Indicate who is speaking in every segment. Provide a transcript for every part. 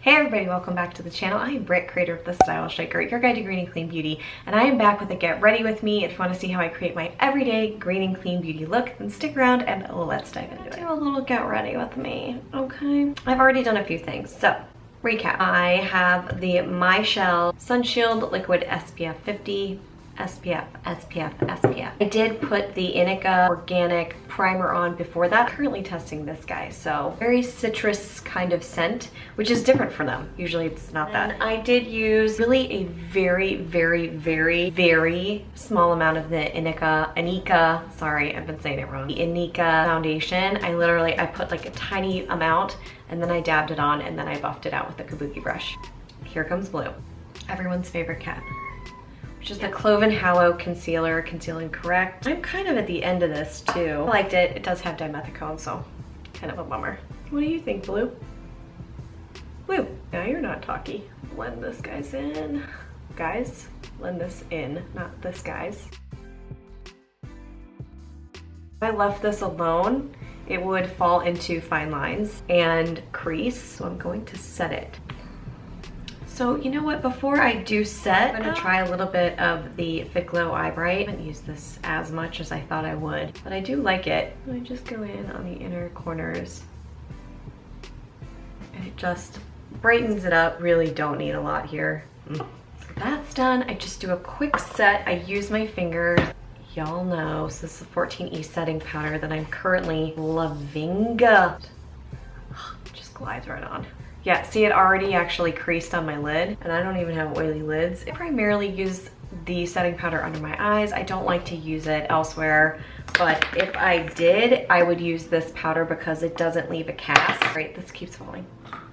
Speaker 1: Hey everybody, welcome back to the channel. I am Britt, creator of the Style Shaker, your guide to green and clean beauty, and I am back with a get ready with me. If you want to see how I create my everyday green and clean beauty look, then stick around and let's dive into it. Do a little get ready with me, okay? I've already done a few things, so recap. I have the My Shell Sun Shield Liquid SPF 50. SPF. I did put the Inica Organic Primer on before that. Currently testing this guy, so very citrus kind of scent, which is different for them. Usually it's not that. I did use really a very small amount of the Inica, sorry, I've been saying it wrong. The Inica foundation. I put like a tiny amount and then I dabbed it on and then I buffed it out with the kabuki brush. Here comes Blue, everyone's favorite cat. Just a Cloven Hallow Concealer, Concealing Correct. I'm kind of at the end of this too. I liked it. It does have dimethicone, so kind of a bummer. What do you think, Blue? Blue, now you're not talky. Blend this guys in. Guys, blend this in, not this guys. If I left this alone, it would fall into fine lines and crease, so I'm going to set it. So you know what, before I do set, I'm gonna try a little bit of the Fit Glow Eye Bright. I haven't used this as much as I thought I would, but I do like it. I just go in on the inner corners and it just brightens it up. Really don't need a lot here. So that's done. I just do a quick set. I use my fingers. Y'all know, so this is the 14E setting powder that I'm currently loving. Just glides right on. Yeah, see, it already actually creased on my lid, and I don't even have oily lids. I primarily use the setting powder under my eyes. I don't like to use it elsewhere, but if I did, I would use this powder because it doesn't leave a cast. Right, this keeps falling.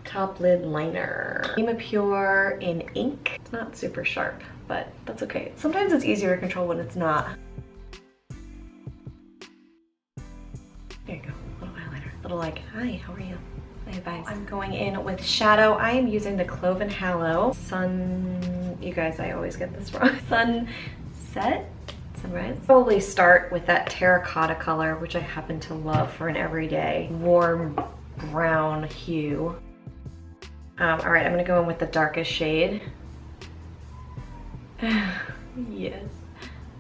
Speaker 1: Top lid liner. Pure in ink. It's not super sharp, but that's okay. Sometimes it's easier to control when it's not. There you go, little eyeliner. Little like, hi, how are you? I'm going in with shadow. I am using the Cloven Hallow you guys, I always get this wrong. Sunrise. Probably start with that terracotta color, which I happen to love for an everyday warm brown hue. All right, I'm gonna go in with the darkest shade. Yes,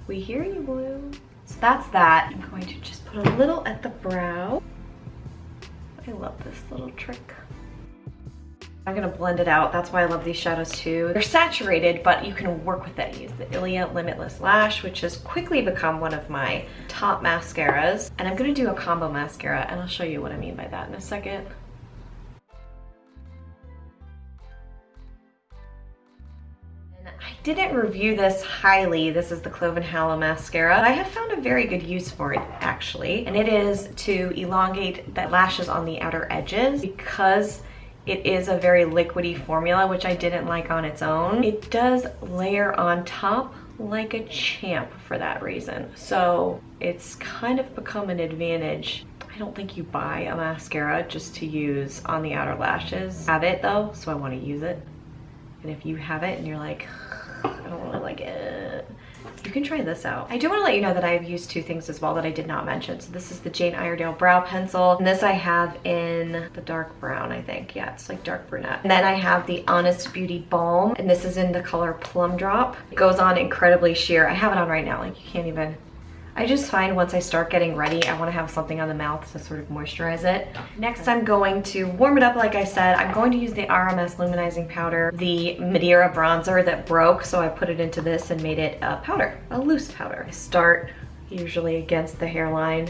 Speaker 1: we hear you, Blue. So that's that. I'm going to just put a little at the brow. I love this little trick. I'm gonna blend it out. That's why I love these shadows too. They're saturated, but you can work with it. Use the Ilia Limitless Lash, which has quickly become one of my top mascaras. And I'm gonna do a combo mascara, and I'll show you what I mean by that in a second. I didn't review this highly. This is the Cloven Hallow mascara. I have found a very good use for it actually, and it is to elongate the lashes on the outer edges because it is a very liquidy formula, which I didn't like on its own. It does layer on top like a champ for that reason. So it's kind of become an advantage. I don't think you buy a mascara just to use on the outer lashes. I have it though, so I want to use it. And if you have it and you're like, I don't really like it, you can try this out. I do want to let you know that I've used two things as well that I did not mention. So this is the Jane Iredale Brow Pencil, and this I have in the dark brown, I think. Yeah, it's like dark brunette. And then I have the Honest Beauty Balm, and this is in the color Plum Drop. It goes on incredibly sheer. I have it on right now, like you can't even. I just find once I start getting ready, I want to have something on the mouth to sort of moisturize it. Next, I'm going to warm it up like I said. I'm going to use the Rms Luminizing Powder, the Madeira bronzer that broke, so I put it into this and made it a powder, a loose powder. I start usually against the hairline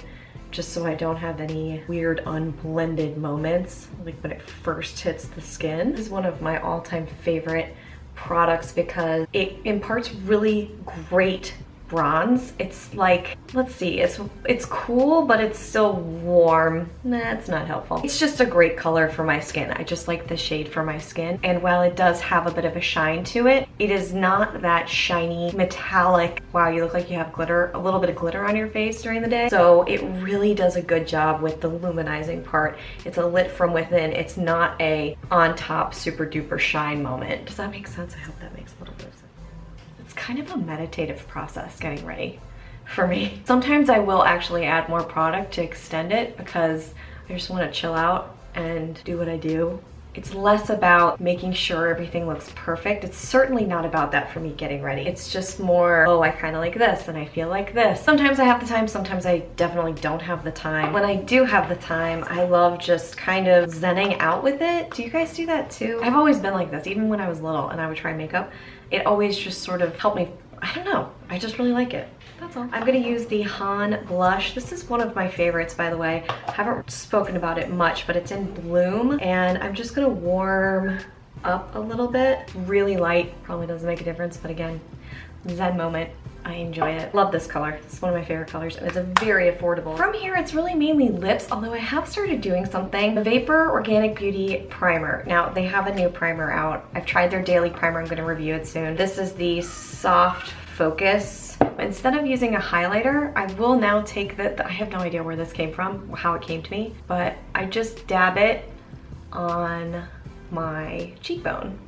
Speaker 1: just so I don't have any weird unblended moments, like when it first hits the skin. This is one of my all-time favorite products because it imparts really great bronze. It's like, let's see, it's cool, but it's still warm. Nah, it's not helpful. It's just a great color for my skin. I just like the shade for my skin. And while it does have a bit of a shine to it, it is not that shiny, metallic, wow, you look like you have glitter, a little bit of glitter on your face during the day. So it really does a good job with the luminizing part. It's a lit from within. It's not a on top super duper shine moment. Does that make sense? I hope that makes a little bit of sense. It's kind of a meditative process getting ready for me. Sometimes I will actually add more product to extend it because I just want to chill out and do what I do It's less about making sure everything looks perfect. It's certainly not about that for me getting ready. It's just more, oh, I kind of like this and I feel like this. Sometimes I have the time, sometimes I definitely don't have the time. When I do have the time, I love just kind of zenning out with it. Do you guys do that too? I've always been like this, even when I was little and I would try makeup. It always just sort of helped me, I don't know, I just really like it. That's all. I'm gonna use the Han blush. This is one of my favorites, by the way. I haven't spoken about it much, but it's in Bloom, and I'm just gonna warm up a little bit. Really light, probably doesn't make a difference, but again, zen moment. I enjoy it. Love this color. It's one of my favorite colors, and it's a very affordable. From here, it's really mainly lips, although I have started doing something. The Vapor Organic Beauty Primer. Now, they have a new primer out. I've tried their daily primer. I'm gonna review it soon. This is the Soft Focus. Instead of using a highlighter, I will now take I have no idea where this came from, how it came to me, but I just dab it on my cheekbone,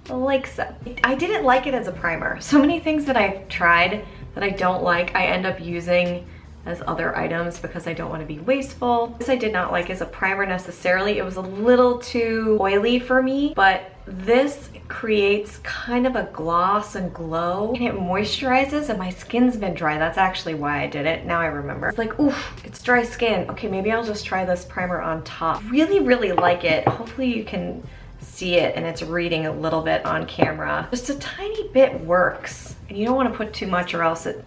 Speaker 1: like so. I didn't like it as a primer. So many things that I've tried that I don't like, I end up using as other items because I don't want to be wasteful. This I did not like as a primer necessarily. It was a little too oily for me, but this creates kind of a gloss and glow, and it moisturizes, and my skin's been dry. That's actually why I did it. Now I remember. It's like, oof, it's dry skin. Okay, maybe I'll just try this primer on top. Really, really like it. Hopefully you can see it and it's reading a little bit on camera. Just a tiny bit works, and you don't want to put too much or else it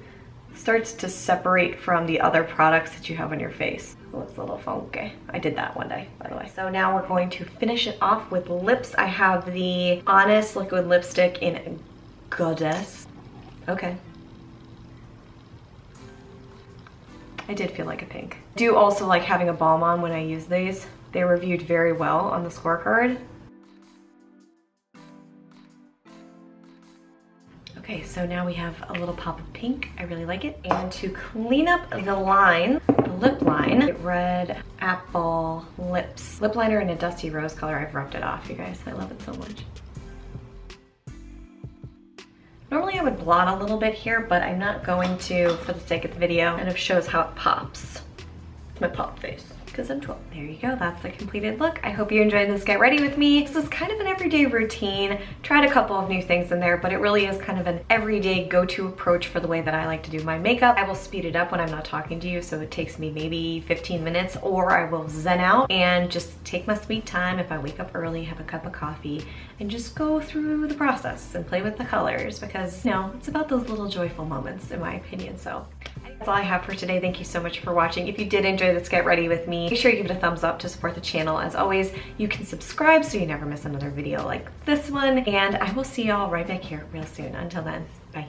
Speaker 1: starts to separate from the other products that you have on your face. It looks a little funky. I did that one day, by the way. So now we're going to finish it off with lips. I have the Honest Liquid Lipstick in Goddess. Okay. I did feel like a pink. I do also like having a balm on when I use these. They reviewed very well on the scorecard. Okay, so now we have a little pop of pink. I really like it. And to clean up the line, the lip line, Red Apple Lips. Lip liner in a dusty rose color. I've rubbed it off, you guys. I love it so much. Normally I would blot a little bit here, but I'm not going to for the sake of the video, and it shows how it pops. It's my pop face. Because I'm 12. There you go, that's the completed look. I hope you enjoyed this Get Ready With Me. This is kind of an everyday routine. Tried a couple of new things in there, but it really is kind of an everyday go-to approach for the way that I like to do my makeup. I will speed it up when I'm not talking to you, so it takes me maybe 15 minutes, or I will zen out and just take my sweet time if I wake up early, have a cup of coffee, and just go through the process and play with the colors, because, you know, it's about those little joyful moments, in my opinion. So that's all I have for today. Thank you so much for watching. If you did enjoy this Get Ready With Me, make sure you give it a thumbs up to support the channel. As always, you can subscribe so you never miss another video like this one, and I will see y'all right back here real soon. Until then, bye.